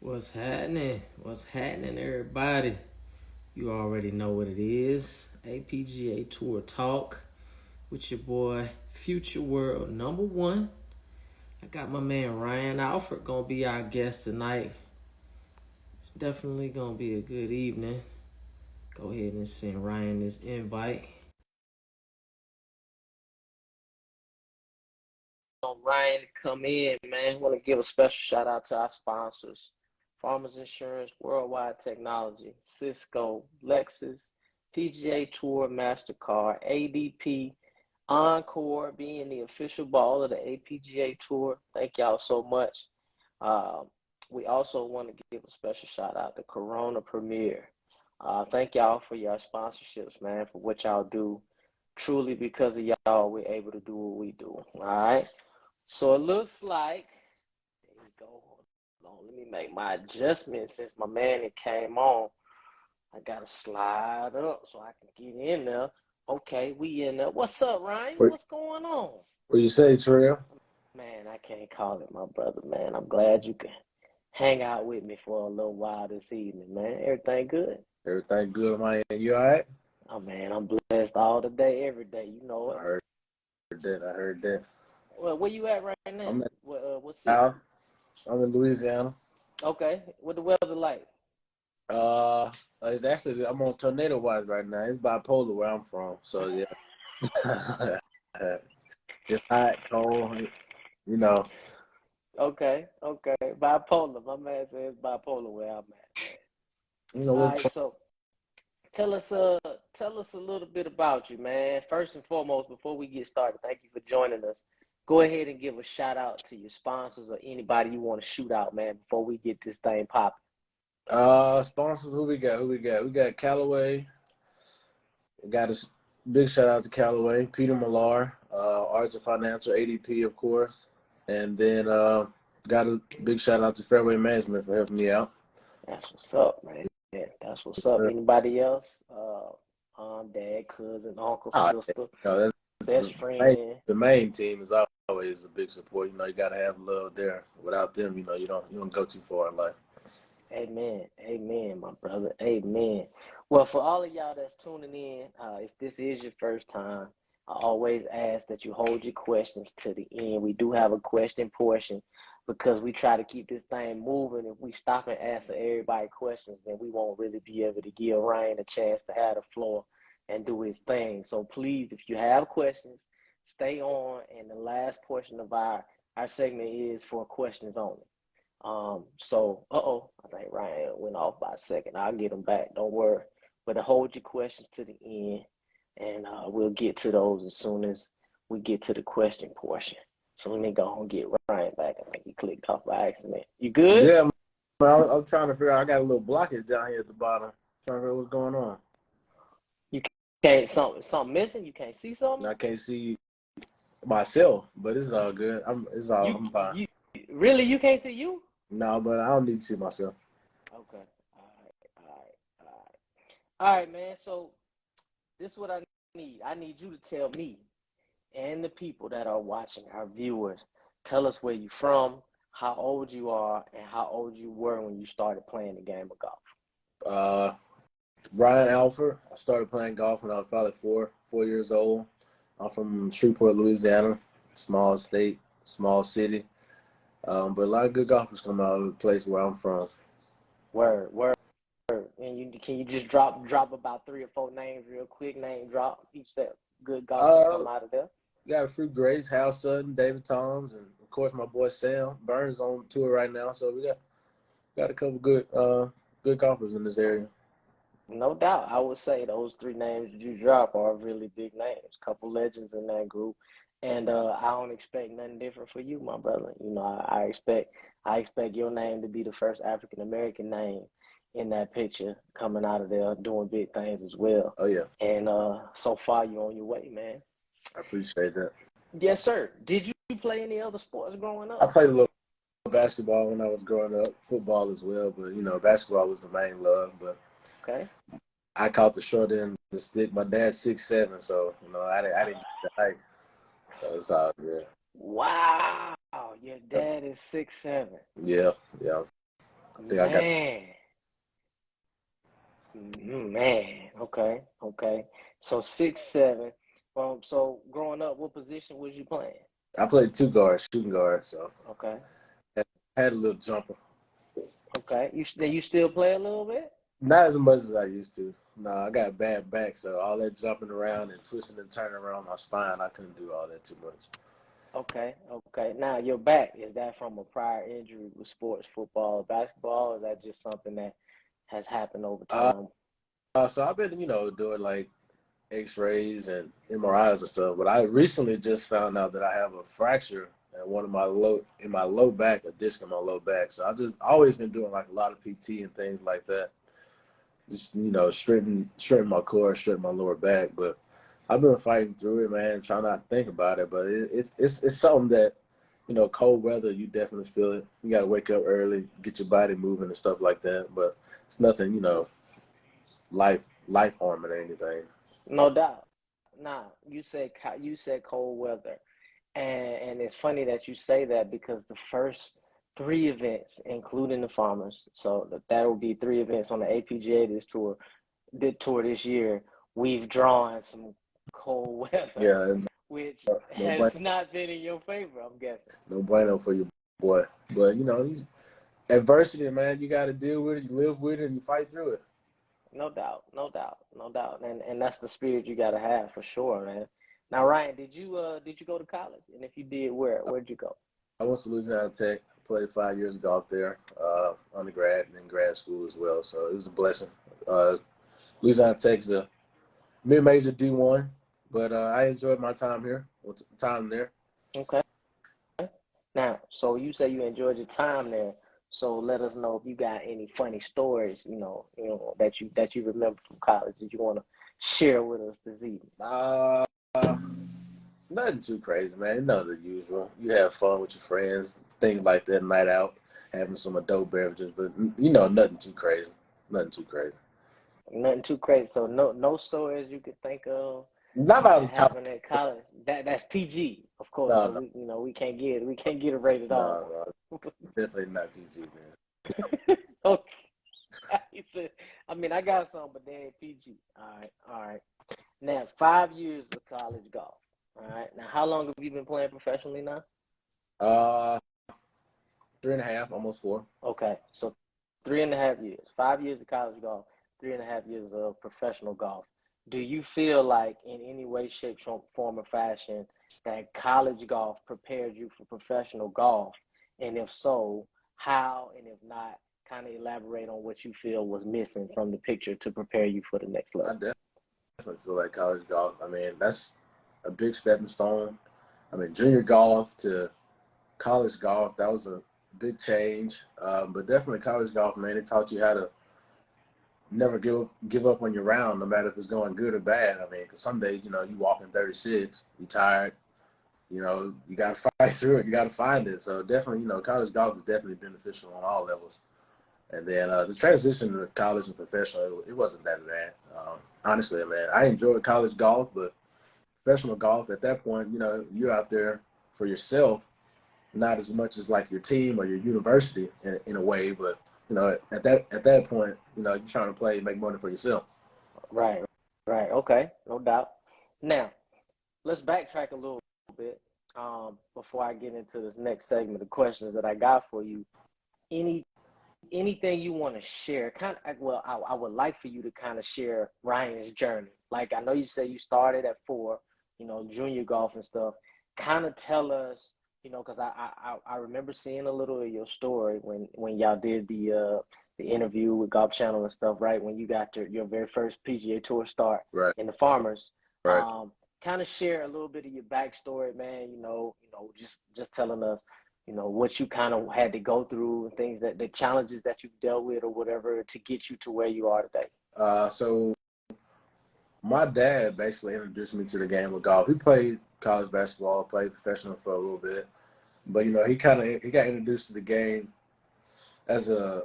What's happening? What's happening, everybody? You already know what it is. APGA Tour Talk with your boy, Future World number one. I got my man Ryan Alford gonna be our guest tonight. Definitely gonna be a good evening. Go ahead and send Ryan this invite. Ryan to come in, man. Want to give a special shout out to our sponsors: Farmers Insurance, Worldwide Technology, Cisco, Lexus, PGA Tour, Mastercard, ADP, Encore being the official ball of the APGA Tour. Thank y'all so much. Uh, we also want to give a special shout out to Corona Premier. Thank y'all for your sponsorships, man, for what y'all do. Truly, because of y'all, we're able to do what we do. All right. So it looks like, there we go. Hold on, let me make my adjustment since my man that came on. I gotta slide up so I can get in there. Okay, we in there. What's up, Ryan? What What's going on? what you say, Trill? Man, I can't call it my brother, man. I'm glad you can hang out with me for a little while this evening, man. Everything good? Everything good on my end? You all right? Oh man, I'm blessed all the day, every day. You know I it. heard that. I heard that. Well, where you at right now? I'm in What city? South. I'm in Louisiana. Okay, what the weather like? Uh, I'm on tornado watch right now. It's bipolar where I'm from, so yeah. It's hot, cold. You know. Okay, okay. Bipolar. My man says bipolar where I'm at, man. You know All what's right, so tell us tell us a little bit about you, man. First and foremost, before we get started, thank you for joining us. Go ahead and give a shout out to your sponsors or anybody you want to shoot out, man, before we get this thing popping. sponsors. Who we got? Who we got? We got Callaway. We got a big shout out to Callaway, Peter Millar, Archer Financial, ADP, of course, and then got a big shout out to Fairway Management for helping me out. That's what's up, man. Yeah, that's what's up. Anybody else? Dad, cousin, uncle, Oh, sister, that's best main, friend. the main team is always a big support. You got to have love there. Without them, you don't go too far in life. Amen. Amen, my brother. Amen. Well, for all of y'all that's tuning in, if this is your first time, I always ask that you hold your questions to the end. We do have a question portion because we try to keep this thing moving. If we stop and answer everybody questions, then we won't really be able to give Ryan a chance to have the floor and do his thing. So please, if you have questions, stay on. And the last portion of our segment is for questions only. I think Ryan went off by a second. I'll get him back. Don't worry. But hold your questions to the end, and we'll get to those as soon as we get to the question portion. So let me go and get Ryan back. I think he clicked off by accident. You good? Yeah, man, I'm trying to figure out. I got a little blockage down here at the bottom. Trying to figure out what's going on. You can't something missing? You can't see And something? I can't see myself, but it's all good. I'm fine. You really you can't see you? No, but I don't need to see myself. Okay. All right, man. So this is what I need. I need you to tell me and the people that are watching, our viewers, tell us where you're from, how old you are, and how old you were when you started playing the game of golf. Uh, Ryan Alford. I started playing golf when I was probably 4 years old. I'm from Shreveport, Louisiana, small state, small city. But a lot of good golfers come out of the place where I'm from. Word, word. And can you just drop about three or four names real quick? Name drop each set. Good golfers Uh, come out of there. we got a few greats: Hal Sutton, David Toms, and of course my boy Sam Burns on tour right now. So we got a couple good golfers in this area. No doubt, I would say those three names you drop are really big names. Couple legends in that group, and I don't expect nothing different for you, my brother. You know, I expect your name to be the first African American name in that picture coming out of there doing big things as well. Oh yeah, And so far, you're on your way, man. I appreciate that. Yes, sir. Did you play any other sports growing I up? played a little basketball when I was growing up, football as well, but basketball was the main love. But Okay. I caught the short end of the stick. My dad's 6'7", so I didn't get the height. So it's all good. Wow, your dad is 6'7". Yeah, yeah. I think I got. Man. Okay. So 6'7". So growing up, what position was you playing? I played two guards, shooting guard, so Okay. I had a little jumper. Okay. You still play a little bit? Not as much as I used to. No, I got bad back, so all that jumping around and twisting and turning around my spine, I couldn't do all that too much. Okay. Now your back, is that from a prior injury with sports, football, or basketball, or is that just something that has happened over Uh, time? so I've been, doing like X-rays and MRIs and stuff, but I recently just found out that I have a fracture in my low back, a disc in my low back. So I just always been doing like a lot of PT and things like that. Just straighten my core, straighten my lower back. But I've been fighting through it, man. Trying not to think about it, but it's something that cold weather, you definitely feel it. You got to wake up early, get your body moving and stuff like that. But it's nothing, life harming or anything. No doubt. Now you said cold weather, and it's funny that you say that because the first three events, including the Farmers, so that will be three events on the APGA tour this year. We've drawn some cold weather, Yeah, which no has not been in your favor, I'm guessing. no bueno for your boy. But adversity, man, you got to deal with it. You live with it, and you fight through it. No doubt. And that's the spirit you gotta have for sure, man. Now, Ryan, did you go to college? And if you did, where'd you go? I went to Louisiana Tech, played 5 years of golf there, undergrad and then grad school as well. So it was a blessing. Louisiana Tech's a mid-major D1, but I enjoyed my time here, time there. Okay. Now, so you say you enjoyed your time there. So let us know if you got any funny stories, that you remember from college that you want to share with us this evening. Uh, Nothing too crazy, man. None of the usual. You have fun with your friends, things like that, night out, having some adult beverages, but nothing too crazy. Nothing too crazy. Nothing too crazy. So no stories you could think of Not out that of the top. happened at college. That's PG, of course, No, because no, we can't get it rated no, R. no. Definitely not PG, man. Okay. He said, I mean, I got some, but they ain't PG. All right. Now, 5 years of college golf. All right. Now, how long have you been playing professionally now? Uh, 3.5, almost 4. Okay, so 3.5 years, 5 years of college golf, 3.5 years of professional golf. Do you feel like in any way, shape, form, or fashion that college golf prepared you for professional golf? And if so, how? And if not, kind of elaborate on what you feel was missing from the picture to prepare you for the next I level. definitely feel like college golf. I mean, that's a big stepping stone. I mean, junior golf to college golf, that was a big change. But definitely college golf, man, it taught you how to never give up on your round, no matter if it's going good or bad. I mean, because some days, you walk in 36, you're tired, you got to fight through it, you got to find it. So definitely, college golf is definitely beneficial on all levels. And then the transition to college and professional, it wasn't that bad. Honestly, man, I enjoyed college golf, but professional golf at that point, you're out there for yourself, not as much as like your team or your university in a way, but at that point, you're trying to play, make money for yourself. Right, right. Okay, no doubt. Now, let's backtrack a little bit before I get into this next segment of questions that I got for you. Any anything you want to share? I would like for you to kind of share Ryan's journey. Like I know you say you started at 4, junior golf and stuff. Kind of tell us, because I remember seeing a little of your story when y'all did the interview with Golf Channel and stuff, right? When you got your very first PGA Tour start Right, in the Farmers. right. Kind of share a little bit of your backstory, man. Just telling us what you kind of had to go through and things that the challenges that you've dealt with or whatever to get you to where you are today. So my dad basically introduced me to the game of golf. He played college basketball, played professional for a little bit, but he got introduced to the game as a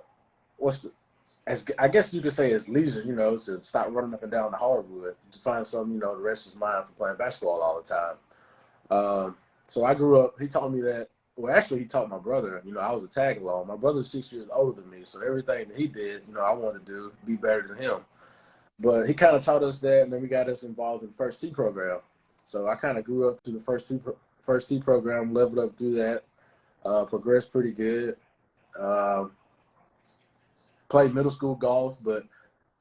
as I guess you could say as leisure, to stop running up and down the hardwood, to find something, to rest his mind from playing basketball all the time. So I grew up. He taught me that Well, actually, he taught my brother. You know, I was a tag along. My brother's 6 years older than me, so everything that he did, you know, I wanted to do be better than him. But he kind of taught us that, and then we got us involved in the first T program. So I kind of grew up through the first T program, leveled up through that, progressed pretty good. Um, Played middle school golf, but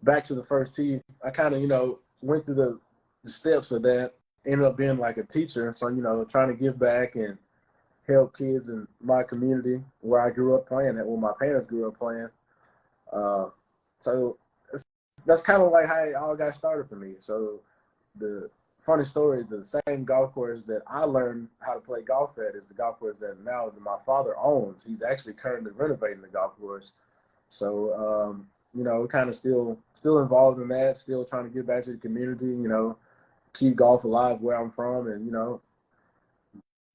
back to the first T, I kind of, you know, went through the steps of that, ended up being like a teacher. So, you know, trying to give back and help kids in my community where I grew up playing at, where my parents grew up playing. Uh, so that's kind of like how it all got started for me. So the funny story, the same golf course that I learned how to play golf at is the golf course that now my father owns. He's actually currently renovating the golf course. So, you know, kind of still involved in that, still trying to give back to the community, you know, keep golf alive where I'm from and, you know,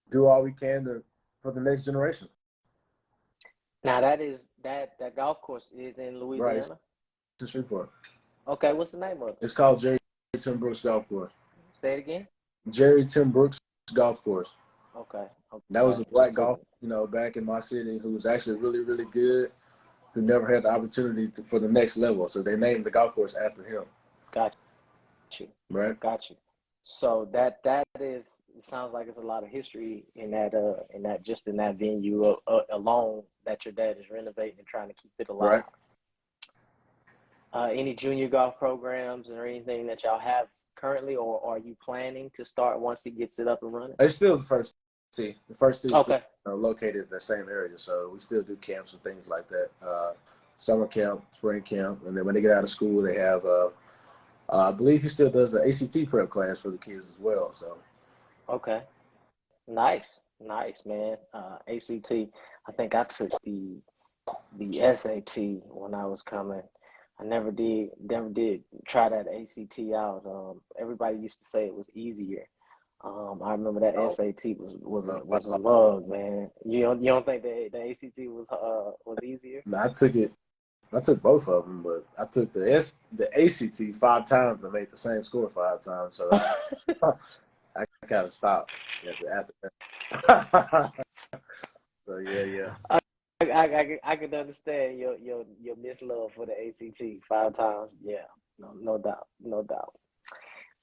do all we can for the next generation. Now that golf course is in Right. Louisiana. It's in Shreveport. Okay, what's the name of it? It's called Jerry Tim Brooks Golf Course. Say it again. Jerry Tim Brooks Golf Course. Okay. That was a black golfer, you know, back in my city who was actually really, really good, who never had the opportunity for the next level. So they named the golf course after him. Got you. Right. Got you. So that is, it sounds like it's a lot of history in that just in that venue alone that your dad is renovating and trying to keep it alive. Right. Any junior golf programs or anything that y'all have currently, or are you planning to start once he gets it up and running? It's still the first tee. The first tee is Okay. located in the same area, so we still do camps and things like that. Summer camp, spring camp, and then when they get out of school, they have. I believe he still does the ACT prep class for the kids as well. So. Okay. Nice, man. ACT. I think I took the SAT when I was coming. I never did try that ACT out. Everybody used to say it was easier. I remember that SAT was a mug, man. You don't think the ACT was easier? No, I took both of them, but I took the ACT 5 times and made the same score 5 times. So I kind of stopped after that. So yeah. I could understand your mislove for the ACT 5 times. Yeah, no doubt.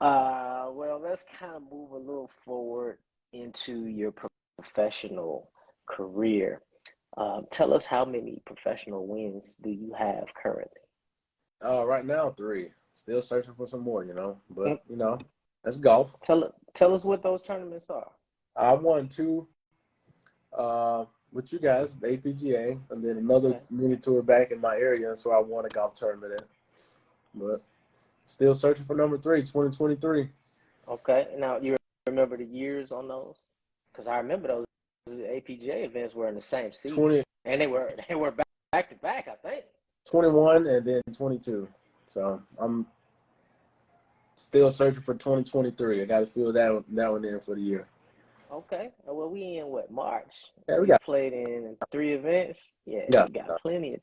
Well, let's kind of move a little forward into your professional career. Tell us, how many professional wins do you have currently? Right now 3. Still searching for some more, you know. But you know, that's golf. Tell us what those tournaments are. I won 2 with you guys, the APGA, and then another mini tour back in my area, so I won a golf tournament in. But still searching for number 3, 2023. Okay. Now, you remember the years on those? Because I remember those APGA events were in the same season. And they were back to back, I think. 21 and then 22. So I'm still searching for 2023. I got to fill that one in for the year. Okay. Well, we in what, March? Yeah, we played in 3 events. Yeah, we got plenty of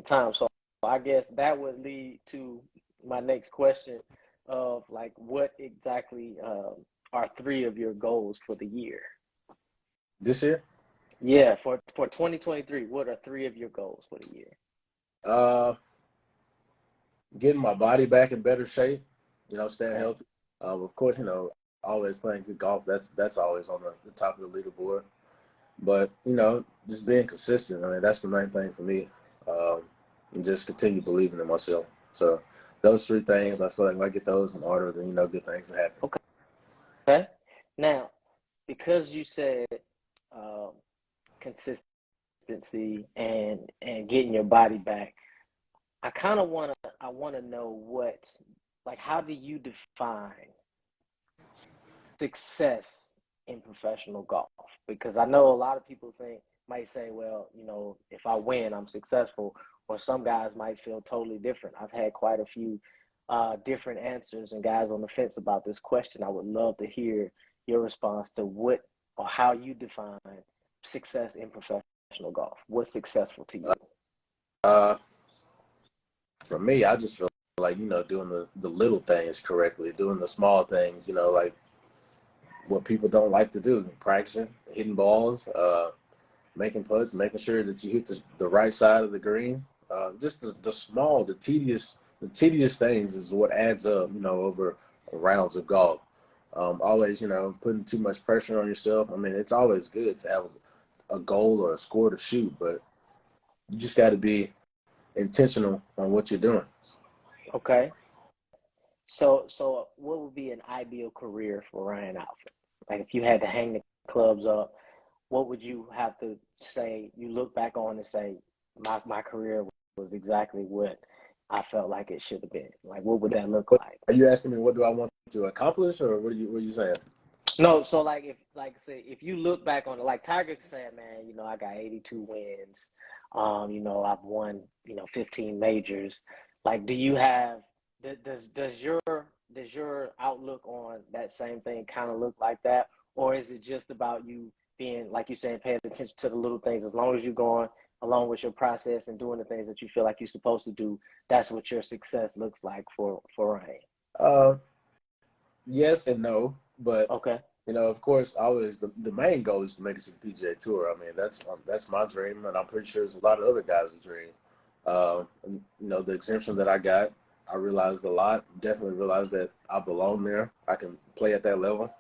time. So I guess that would lead to my next question of, like, what exactly are 3 of your goals for the year? This year? Yeah, for 2023, what are 3 of your goals for the year? Getting my body back in better shape, you know, staying healthy. Of course, you know, always playing good golf. That's always on the top of the leaderboard. But, you know, just being consistent, I mean, that's the main thing for me. And just continue believing in myself. So those 3 things, I feel like if I get those in order, then, you know, good things will happen. Okay. Now, because you said consistency and getting your body back, I want to know how do you define success in professional golf? Because I know a lot of people might say, well, you know, if I win, I'm successful, or some guys might feel totally different. I've had quite a few different answers and guys on the fence about this question. I would love to hear your response to what or how you define success in professional golf. What's successful to you? For me, I just feel like, you know, doing the little things correctly, doing the small things, you know, like what people don't like to do: practicing, hitting balls, making putts, making sure that you hit the right side of the green. Just the small, the tedious things is what adds up, over rounds of golf. Always, putting too much pressure on yourself. I mean, it's always good to have a goal or a score to shoot, but you just got to be intentional on what you're doing. Okay. So what would be an ideal career for Ryan Alford? Like if you had to hang the clubs up, what would you have to say? You look back on and say, my career was exactly what I felt like it should have been. Like, what would that look like? Are you asking me what do I want to accomplish, or what are you saying? No, so say if you look back on it, like Tiger said, man, I got 82 wins. I've won, 15 majors. Like, do you have does your outlook on that same thing kind of look like that? Or is it just about you being, like you said, paying attention to the little things, as long as you're going along with your process and doing the things that you feel like you're supposed to do, that's what your success looks like for Ryan? Uh, yes and no, but Okay. of course, always the main goal is to make it to the PGA Tour. I mean, that's my dream, and I'm pretty sure it's a lot of other guys' dream. The exemption that I got, I realized a lot. Definitely realized that I belong there. I can play at that level.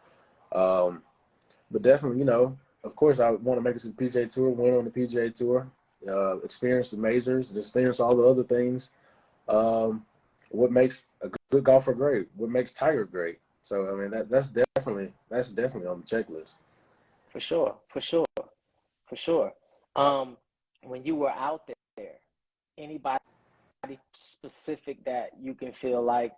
But definitely, of course, I want to make it to the PGA Tour, win on the PGA Tour, experience the majors, and experience all the other things. What makes a good golfer great? What makes Tiger great? So I mean, that's definitely on the checklist. For sure, for sure, for sure. When you were out there, anybody specific that you can feel like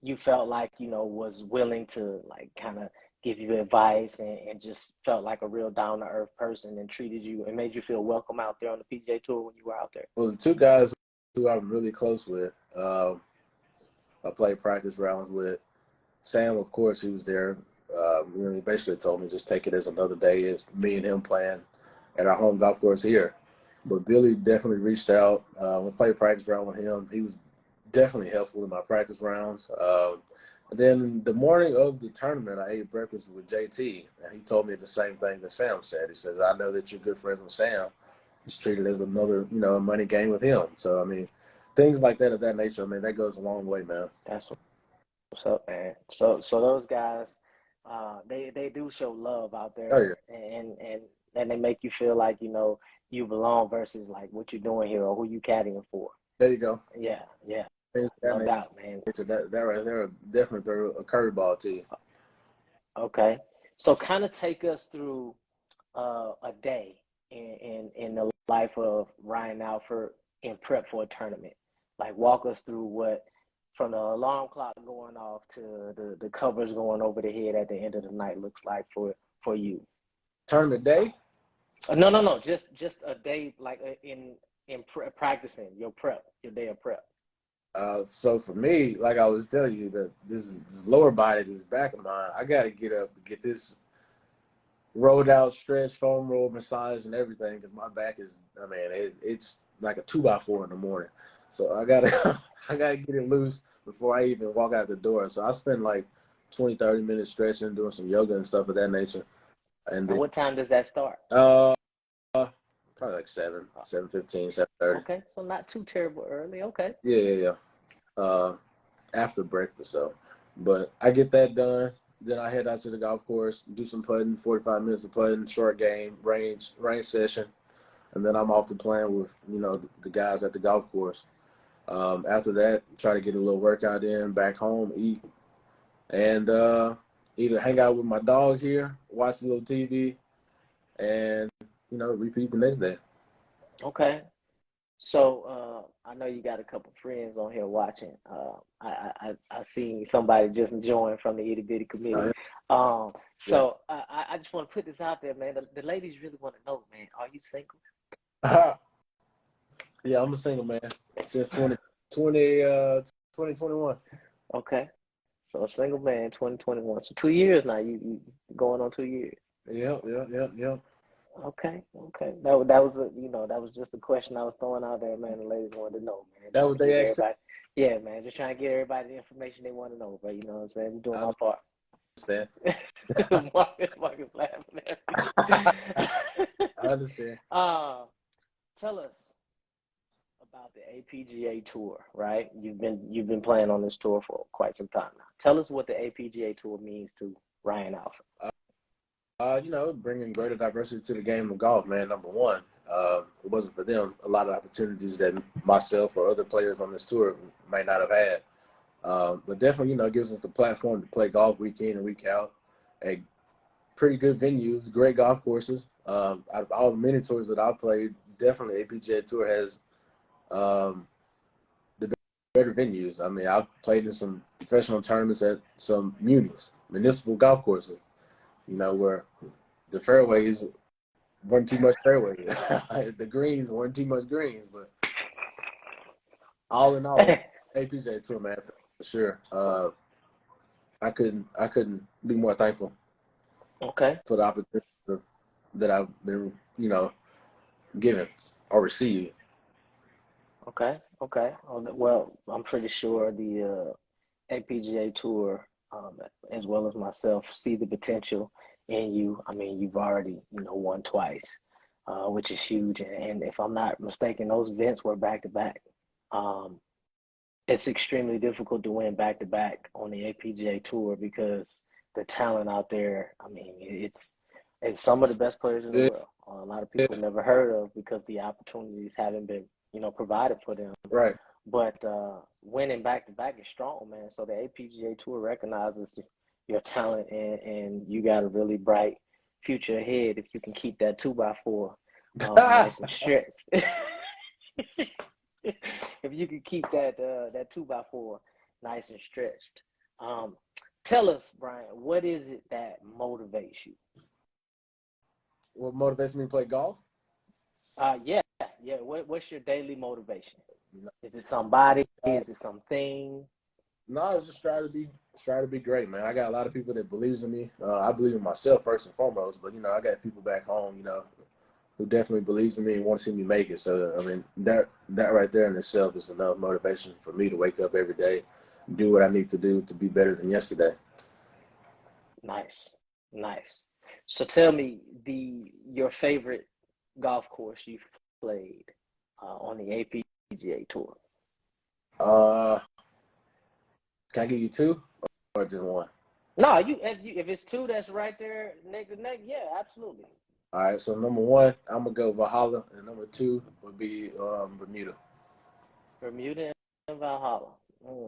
you felt like, was willing to like kind of give you advice and just felt like a real down to earth person and treated you and made you feel welcome out there on the PGA Tour when you were out there? Well, the two guys who I'm really close with, I played practice rounds with. Sam, of course, he was there. He basically told me just take it as another day. It's me and him playing at our home golf course here. But Billy definitely reached out. We played practice round with him. He was definitely helpful in my practice rounds. And then the morning of the tournament, I ate breakfast with JT, and he told me the same thing that Sam said. He says, "I know that you're good friends with Sam. Just treat it as another, a money game with him." So I mean, things like that of that nature. I mean, that goes a long way, man. That's what's up, man. So those guys, they do show love out Oh there, yeah, and they make you feel like you belong versus like what you're doing here or who you caddying for. there you go. Yeah, yeah, Things of no that doubt, man. nature. That right there definitely throw a curveball to you. Okay, so kind of take us through a day in the life of Ryan Alford in prep for a tournament. Like walk us through what from the alarm clock going off to the covers going over the head at the end of the night looks like for you. Tournament day. No. Just a day like practicing your day of prep. So for me, like I was telling you, that this lower body, this back of mine, I got to get up and get this rolled out, stretch, foam roll, massage, and everything because my back is, I mean, it's like a 2x4 in the morning. So I gotta I gotta get it loose before I even walk out the door. So I spend like 20, 30 minutes stretching, doing some yoga and stuff of that nature. And And then what time does that start? uh probably like 7:15, 7:30. Okay, so not too terrible early. Okay. Yeah. After breakfast. So, but I get that done. Then I head out to the golf course, do some putting, 45 minutes of putting, short game, range session, and then I'm off to playing with the guys at the golf course. After that, try to get a little workout in, back home, eat, and either hang out with my dog here, watch a little TV, and repeat the next day. Okay. So I know you got a couple friends on here watching. I seen somebody just join from the itty bitty committee. Uh, yeah. So I just want to put this out there, man. The ladies really want to know, man. Are you single? Yeah, I'm a single man since 2021. Okay. So a single man, 2021. So 2 years now. You going on 2 years. Yep. Okay. That was just a question I was throwing out there, man. The ladies wanted to know, man. That Trying was to give they asked. everybody, yeah, man. Just trying to get everybody the information they want to know, but you know what I'm saying. We're doing I our part. understand. Marcus laughing at me. I understand. Tell us about the APGA tour, right? You've been playing on this tour for quite some time now. Tell us what the APGA tour means to Ryan Alford. Bringing greater diversity to the game of golf, man. Number one, it wasn't for them, a lot of opportunities that myself or other players on this tour might not have had. But definitely, it gives us the platform to play golf week in and week out at pretty good venues, great golf courses. Out of all the mini tours that I've played, definitely APGA Tour has the better venues. I mean, I've played in some professional tournaments at some municipal golf courses, where the fairways weren't too much fairways. The greens weren't too much greens, but all in all, APGA Tour, man, for sure. I couldn't be more thankful. Okay. For the opportunity that I've been, given or received. Okay. Well, I'm pretty sure the APGA Tour, as well as myself, see the potential in you. I mean, you've already, won twice, which is huge. And if I'm not mistaken, those events were back to back. It's extremely difficult to win back to back on the APGA Tour because the talent out there. I mean, it's some of the best players in the Yeah. world. A lot of people never heard of because the opportunities haven't been, provided for them. Right. But winning back to back is strong, man. So the APGA Tour recognizes your talent, and you got a really bright future ahead if you can keep that 2x4 nice and stretched. If you can keep that 2x4 nice and stretched. Tell us, Brian, what is it that motivates you? What motivates me to play golf? Yeah. What's your daily motivation? Is it somebody? Is it something? No, I just try to be great, man. I got a lot of people that believes in me. I believe in myself first and foremost, but I got people back home, who definitely believes in me and want to see me make it. So I mean, that right there in itself is enough motivation for me to wake up every day, do what I need to do to be better than yesterday. Nice. So tell me your favorite golf course you've played on the APGA Tour. Can I give you two or just one? No, if it's two that's right there neck to neck, yeah, absolutely. All right, so number one, I'm gonna go Valhalla, and number two would be Bermuda. Bermuda and Valhalla.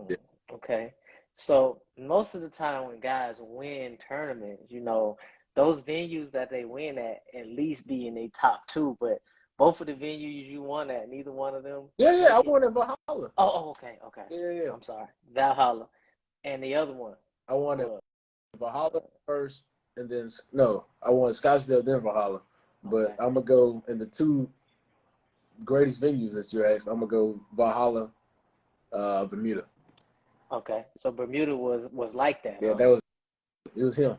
Yeah. Okay. So most of the time when guys win tournaments, those venues that they win at least be in their top two, but both of the venues you won at, neither one of them Yeah, make I it. won at Valhalla. Oh, okay. Yeah. I'm sorry. Valhalla. And the other one I won at was Valhalla first, and then I won Scottsdale, then Valhalla. But okay. I'm gonna go in the two greatest venues that you asked. I'm gonna go Valhalla, Bermuda. Okay. So Bermuda was like that, Yeah, huh? it was him.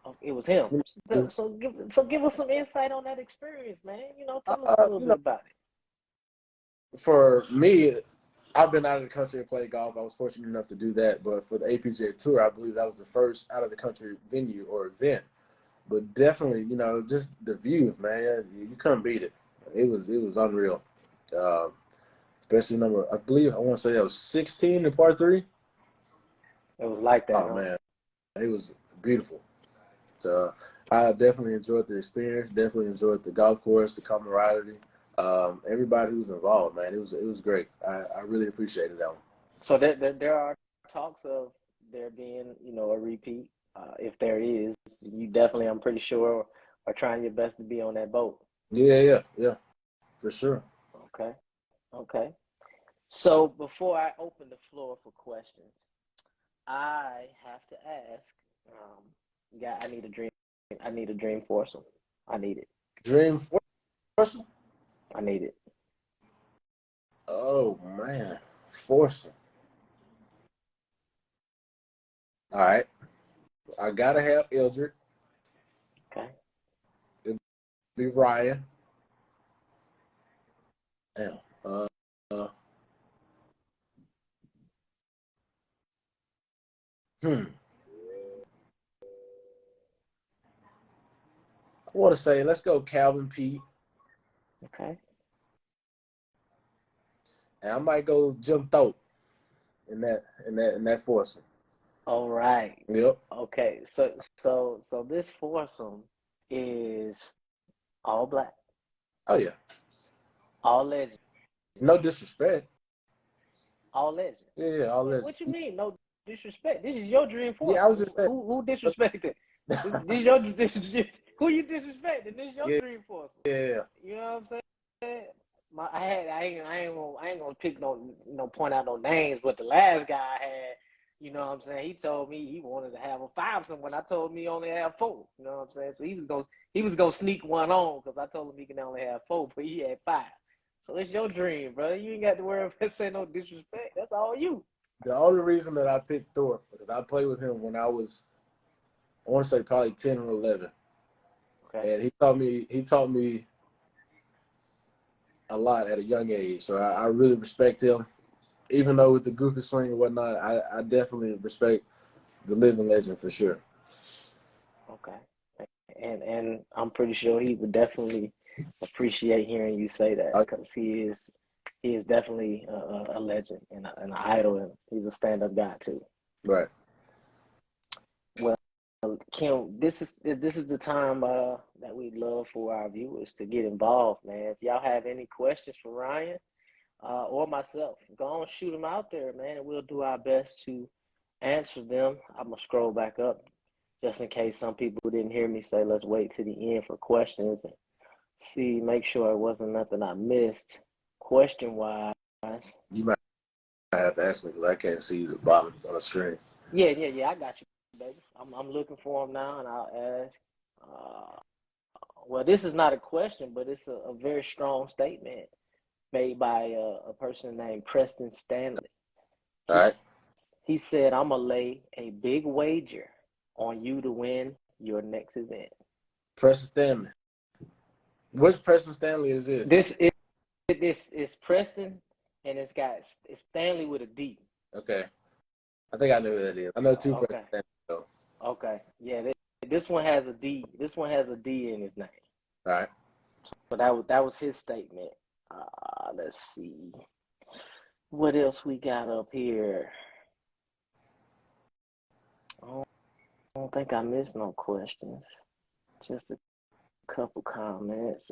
Oh, it was him. So give us some insight on that experience, man. Tell us a little bit about it. For me, I've been out of the country to play golf. I was fortunate enough to do that. But for the APGA Tour, I believe that was the first out of the country venue or event. But definitely, just the views, man. You couldn't beat it. It was unreal. Uh, Especially I want to say that was 16 in par three. It was like that, Oh huh? man, it was beautiful. So I definitely enjoyed the experience. Definitely enjoyed the golf course, the camaraderie. Everybody who was involved, man, it was great. I really appreciated that one. So there are talks of there being, a repeat. If there is, you definitely, I'm pretty sure, are trying your best to be on that boat. Yeah, for sure. Okay. So before I open the floor for questions, I have to ask. I need a dream. I need a dream foursome. I need it. Dream foursome? I need it. Oh man, foursome. All right, I gotta have Eldred. Okay. It'll be Ryan. Damn. Uh, hmm. want to say let's go Calvin Pete. Okay. And I might go Jim Thorpe in that foursome. All right. Yep. Okay. So this foursome is all black, Oh yeah. all legends, No disrespect. all legends. Yeah, all legends. What you mean? No disrespect. This is your dream foursome. Yeah, I was just saying. Who disrespected? this is who you disrespecting? This is your Yeah. dream foursome. Yeah. You know what I'm saying? I ain't gonna pick point out no names, but the last guy I had, you know what I'm saying, he told me he wanted to have a fivesome when I told him he only had four. You know what I'm saying? So he was gonna sneak one on because I told him he can only have four, but he had five. So it's your dream, brother. You ain't got to worry about saying no disrespect. That's all you. The only reason that I picked Thorpe because I played with him when I want to say probably 10 or 11. Okay. And he taught me a lot at a young age. So I really respect him. Even though with the goofy swing and whatnot, I definitely respect the living legend for sure. Okay. And I'm pretty sure he would definitely appreciate hearing you say that because he is definitely a legend and an idol, and he's a stand-up guy too. Right. Well, Kim, this is the time that we'd love for our viewers to get involved, man. If y'all have any questions for Ryan or myself, go on, shoot them out there, man, and we'll do our best to answer them. I'm gonna scroll back up just in case some people didn't hear me say let's wait to the end for questions and see, make sure it wasn't nothing I missed question-wise. You might have to ask me because I can't see the bottom on the screen. Yeah, I got you, baby. I'm looking for them now, and I'll ask. Well, this is not a question, but it's a very strong statement made by a person named Preston Stanley. All right. He said, I'm going to lay a big wager on you to win your next event. Preston Stanley. Which Preston Stanley is this? This is Preston, and it's Stanley with a D. Okay. I think I know who that is. I know two Okay. Preston Stanley, though. Okay. Yeah, this one has a D. This one has a D in his name. All right. So that was his statement. Let's see. What else we got up here? I don't think I missed no questions. Just a couple comments.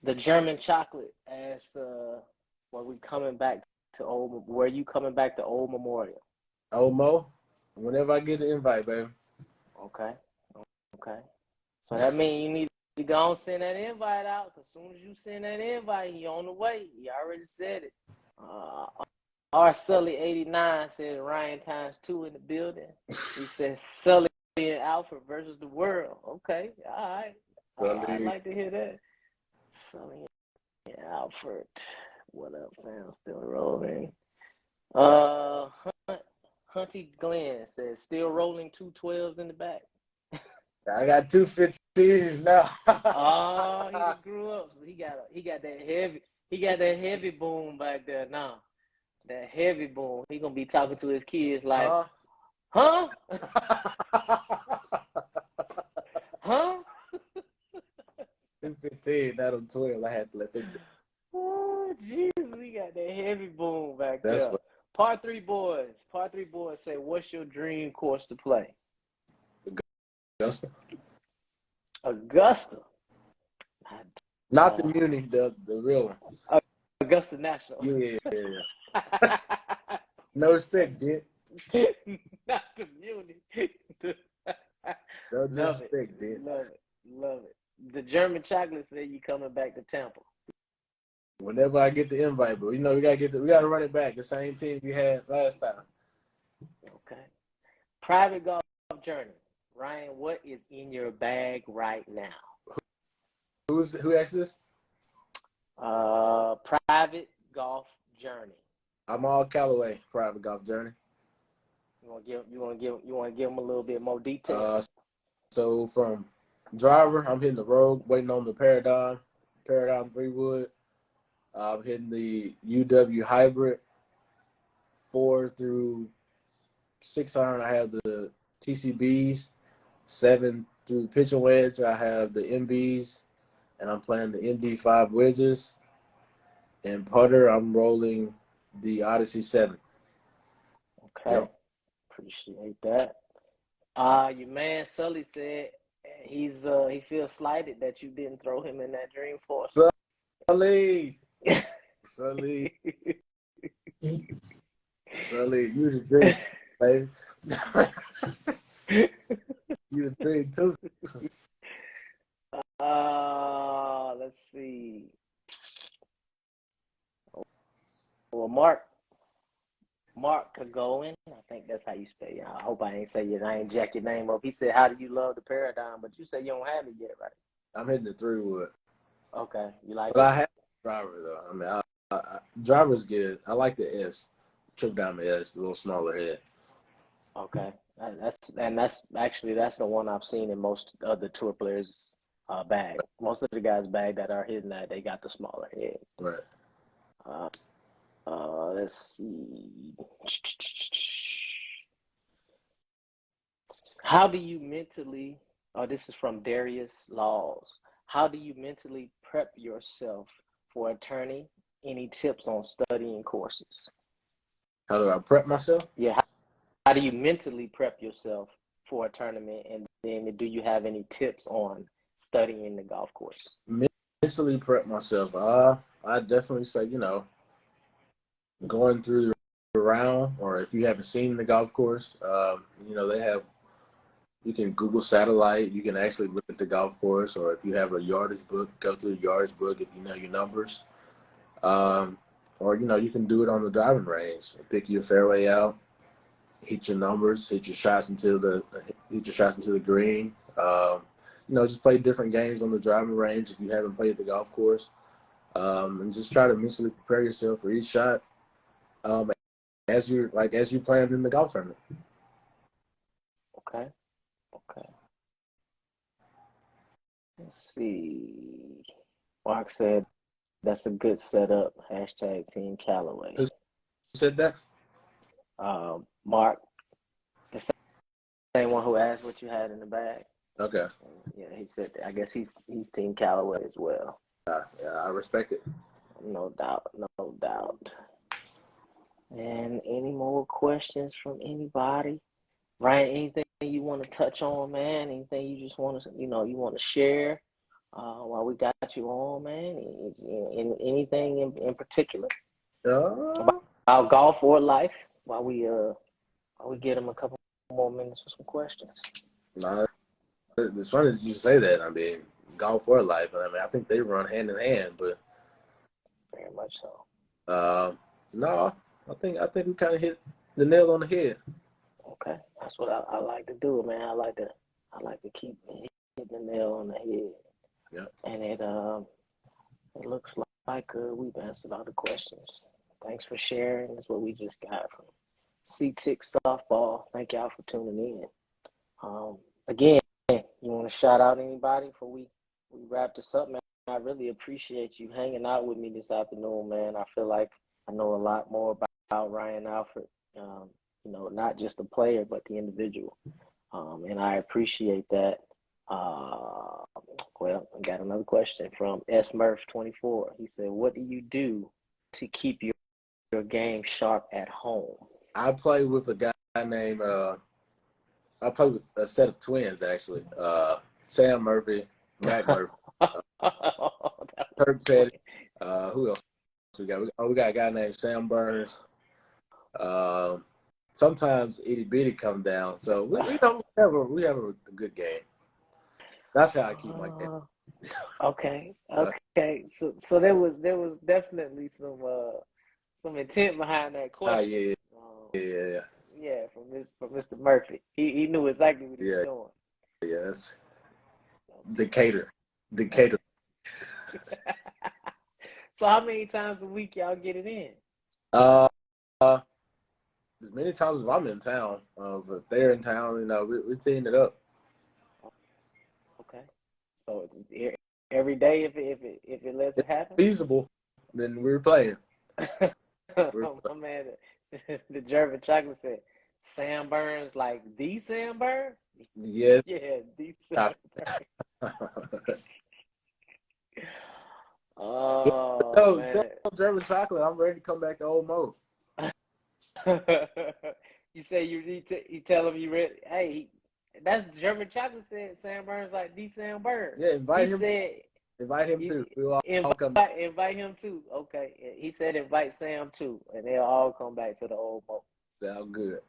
The German chocolate asks, were you coming back to Old Memorial? Old Mo, whenever I get the invite, baby. Okay. So that means you need to go and send that invite out. As soon as you send that invite, he on the way. He already said it. R. Sully 89 says Ryan ×2 in the building. He says Sully and Alford versus the world. Okay, all right. I'd like to hear that. Sully and Alford. What up, fam? Still rolling. Hunty Glenn says still rolling 212s in the back. I got 215s now. Oh, he just grew up. So he got that heavy boom back there now. That heavy boom. He gonna be talking to his kids like, huh? Huh? 215, not on 12. I had to let them. Oh, Jesus, he got that heavy boom back there. What... Part 3 boys say, what's your dream course to play? Augusta. Not the Muni, the real one. Augusta National. Yeah. No respect, dude. Not the Muni. No disrespect, dude. Love it. The German chocolate said you coming back to Tampa. Whenever I get the invite, but we gotta run it back. The same team we had last time. Okay. Private golf journey. Ryan, what is in your bag right now? Who asked this? Private golf journey. I'm all Callaway private golf journey. You want to give them a little bit more detail. So from driver, I'm hitting the Rogue, waiting on the Paradigm 3-wood. I'm hitting the UW Hybrid 4 through 6 iron. I have the TCBs 7 through pitch and wedge, I have the MBs, and I'm playing the MD5 wedges. And putter, I'm rolling the Odyssey 7. Okay. Yep. Appreciate that. Your man Sully said he feels slighted that you didn't throw him in that Dream Force. Sully, Sully, Sully, you the dream, baby. You the dream too. Let's see. Well, Mark Kagoin, I think that's how you spell it. I hope I ain't say your name, jack your name up. He said, "How do you love the Paradigm?" But you said you don't have it yet, right? I'm hitting the 3-wood. Okay, you like But it? I have a driver though. I mean, driver's good. I like the S. Trip down the S, the little smaller head. Okay, that's actually that's the one I've seen in most of the tour players' bag. Most of the guys' bag that are hitting that, they got the smaller head. Right. Let's see. How do you mentally? Oh, this is from Darius Laws. How do you mentally prep yourself for attorney? Any tips on studying courses? How do I prep myself? Yeah. How do you mentally prep yourself for a tournament? And then do you have any tips on studying the golf course? Mentally prep myself. I definitely say, going through the round, or if you haven't seen the golf course, they have, you can Google satellite, you can actually look at the golf course, or if you have a yardage book, go through the yardage book if you know your numbers. Or, you can do it on the driving range. Pick your fairway out, hit your numbers, hit your shots into the green. Just play different games on the driving range if you haven't played the golf course. And just try to mentally prepare yourself for each shot. As you're playing in the golf tournament. Okay. Let's see. Mark said that's a good setup. Hashtag Team Callaway. Who said that? Mark, the same one who asked what you had in the bag. Okay. Yeah, he said that. I guess he's Team Callaway as well. Yeah, I respect it. No doubt. And any more questions from anybody? Ryan, anything you want to touch on, man? Anything you just want to, you want to share while we got you on, man? Anything in particular about golf or life? While we get them a couple more minutes for some questions. Nah, it's funny that you say that. I mean, golf or life. I think they run hand in hand, but very much so. No, I think we kind of hit the nail on the head. Okay, that's what I like to do, man. I like to keep hitting the nail on the head. Yeah. And it looks like we've answered all the questions. Thanks for sharing. That's what we just got from C-Tick Softball. Thank y'all for tuning in. Again, you want to shout out anybody before we wrap this up, man? I really appreciate you hanging out with me this afternoon, man. I feel like I know a lot more about Ryan Alford. Not just the player, but the individual. And I appreciate that. Well, I got another question from smurf24. He said, what do you do to keep your game sharp at home? I play with a guy named, I play with a set of twins, actually. Sam Murphy, Matt Murphy, Kirk Petty. Who else we got? We got a guy named Sam Burns. Sometimes Itty Bitty come down. So we have a good game. That's how I keep my game. Okay. So there was definitely some intent behind that question. Yeah. Yeah, from Mr. Murphy. He knew exactly what he was doing. Yes. Decatur. So how many times a week y'all get it in? As many times as I'm in town. But if they're in town, we're teeing it up. Okay. So every day, if it lets it happen, feasible, then we're playing. My man, the German chocolate said, Sam Burns, like the Sam Burns? Yeah. Yeah, December. Oh No, man. German chocolate. I'm ready to come back to old mode. You say you tell him you ready. Hey, that's German chocolate said Sam Burns like December. Yeah, He said invite him you too. We'll all come back. invite him too. Okay. He said invite Sam too, and they'll all come back to the old mode. Sound good.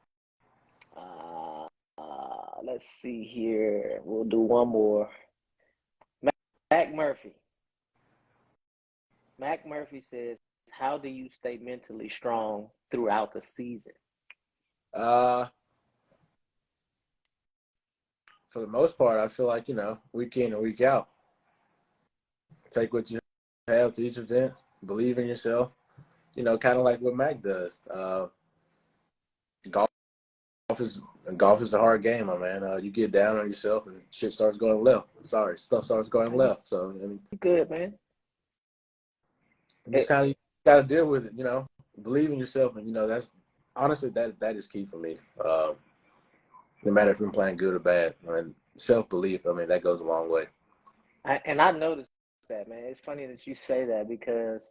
Let's see here. We'll do one more. Mac Murphy. Mac Murphy says, "How do you stay mentally strong throughout the season?" Uh, for the most part, I feel like, week in and week out, take what you have to each event, believe in yourself, kind of like what Mac does. Golf golf is a hard game, my man. You get down on yourself and shit starts going left. Sorry, stuff starts going left. So, I mean, Good, man. just kind of got to deal with it, believe in yourself. And, that's honestly, that is key for me. No matter if I'm playing good or bad, I mean, self-belief, I mean, that goes a long way. I noticed that, man. It's funny that you say that because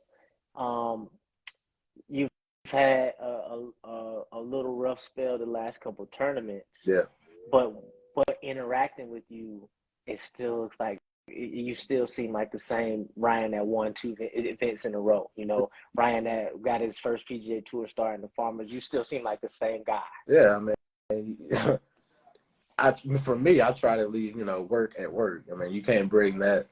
um, you've had a little rough spell the last couple of tournaments. Yeah. But interacting with you, it still looks like you still seem like the same Ryan that won 2 events in a row. Ryan that got his first PGA Tour start in the Farmers. You still seem like the same guy. Yeah, I mean, for me, I try to leave, work at work. I mean, you can't bring that.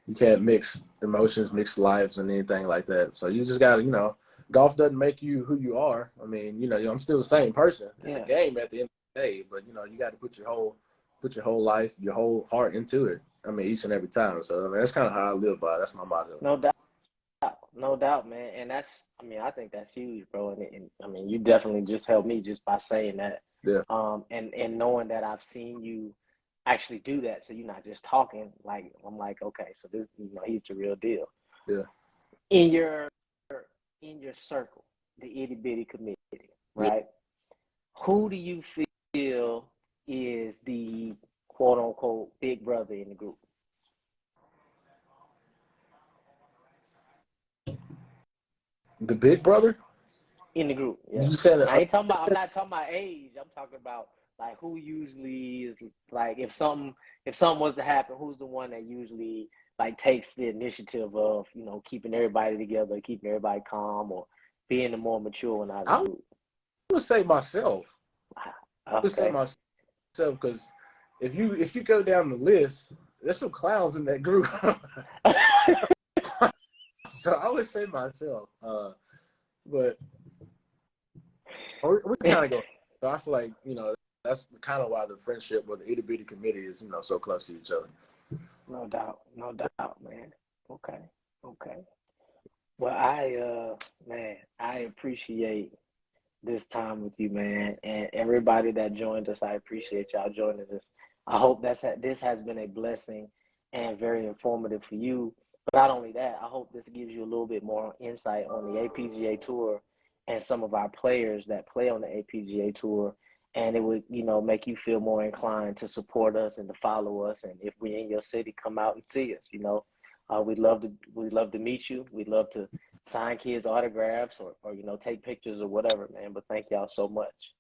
You can't mix emotions, mix lives, and anything like that. So you just got to, golf doesn't make you who you are. I mean, I'm still the same person. It's a game at the end of the day, but you got to put your whole life, your whole heart into it. I mean, each and every time. So I mean, that's kind of how I live by. That's my motto. No doubt, man. And I think that's huge, bro. And I mean, you definitely just helped me just by saying that. Yeah. And knowing that I've seen you actually do that. So you're not just talking. Like, I'm like, okay, so this, he's the real deal. Yeah. In your circle, the itty bitty committee, right? Yeah. Who do you feel is the quote unquote big brother in the group? The big brother? In the group, yeah. You said it. I'm not talking about age. I'm talking about like who usually is like if something was to happen, who's the one that usually like takes the initiative of keeping everybody together, keeping everybody calm, or being the more mature one out of the group? I would say myself. Okay. I would say myself because if you go down the list, there's some clowns in that group. So I would say myself. But we kind of go. So I feel like that's kind of why the friendship or the itty bitty committee is so close to each other. No doubt, man. Okay. Well, I appreciate this time with you, man, and everybody that joined us. I appreciate y'all joining us. I hope this has been a blessing and very informative for you. But not only that, I hope this gives you a little bit more insight on the APGA Tour and some of our players that play on the APGA Tour. And it would, make you feel more inclined to support us and to follow us. And if we're in your city, come out and see us. We'd love to meet you. We'd love to sign kids' autographs or take pictures or whatever, man. But thank y'all so much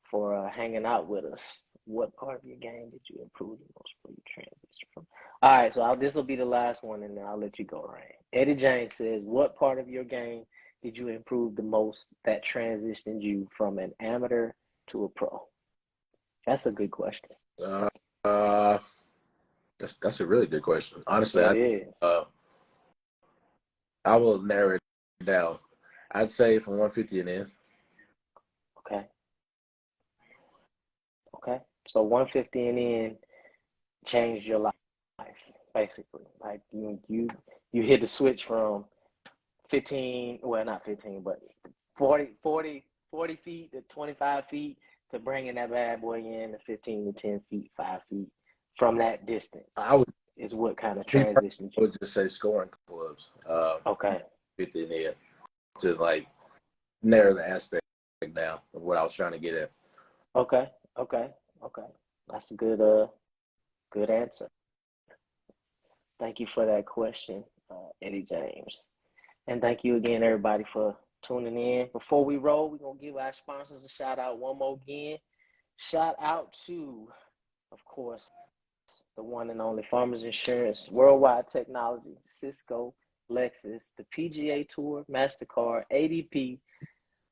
for hanging out with us. What part of your game did you improve the most for your transition from? All right, so this will be the last one, and then I'll let you go, Ryan. Eddie James says, what part of your game did you improve the most that transitioned you from an amateur to a pro? That's a good question. That's a really good question. Honestly, I will narrow it down. I'd say from 150 and in. Okay. So 150 and in changed your life, basically. Like you hit the switch from 15, well, not 15, but 40 feet to 25 feet to bringing that bad boy in to 15 to 10 feet, 5 feet from that distance. Is what kind of transition? I would just say scoring clubs. Okay. 50 and in to like narrow the aspect down of what I was trying to get at. Okay. That's a good answer. Thank you for that question, Eddie James. And thank you again, everybody, for tuning in. Before we roll, we're going to give our sponsors a shout out one more again. Shout out to, of course, the one and only Farmers Insurance, Worldwide Technology, Cisco, Lexus, the PGA Tour, MasterCard, ADP,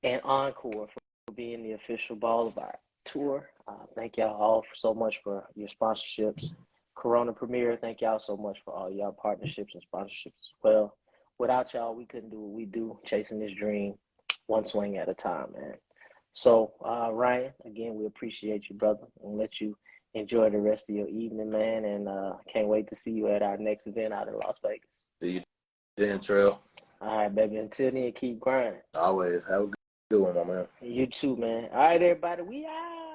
and Encore for being the official ball of our tour. Thank y'all all so much for your sponsorships. Corona Premier, thank y'all so much for all y'all partnerships and sponsorships as well. Without y'all, we couldn't do what we do, chasing this dream one swing at a time, man. So, Ryan, again, we appreciate you, brother, and let you enjoy the rest of your evening, man. And can't wait to see you at our next event out in Las Vegas. See you then, Trail. All right, baby. Until then, keep grinding. Always. Have a good one, my man. You too, man. All right, everybody. We out.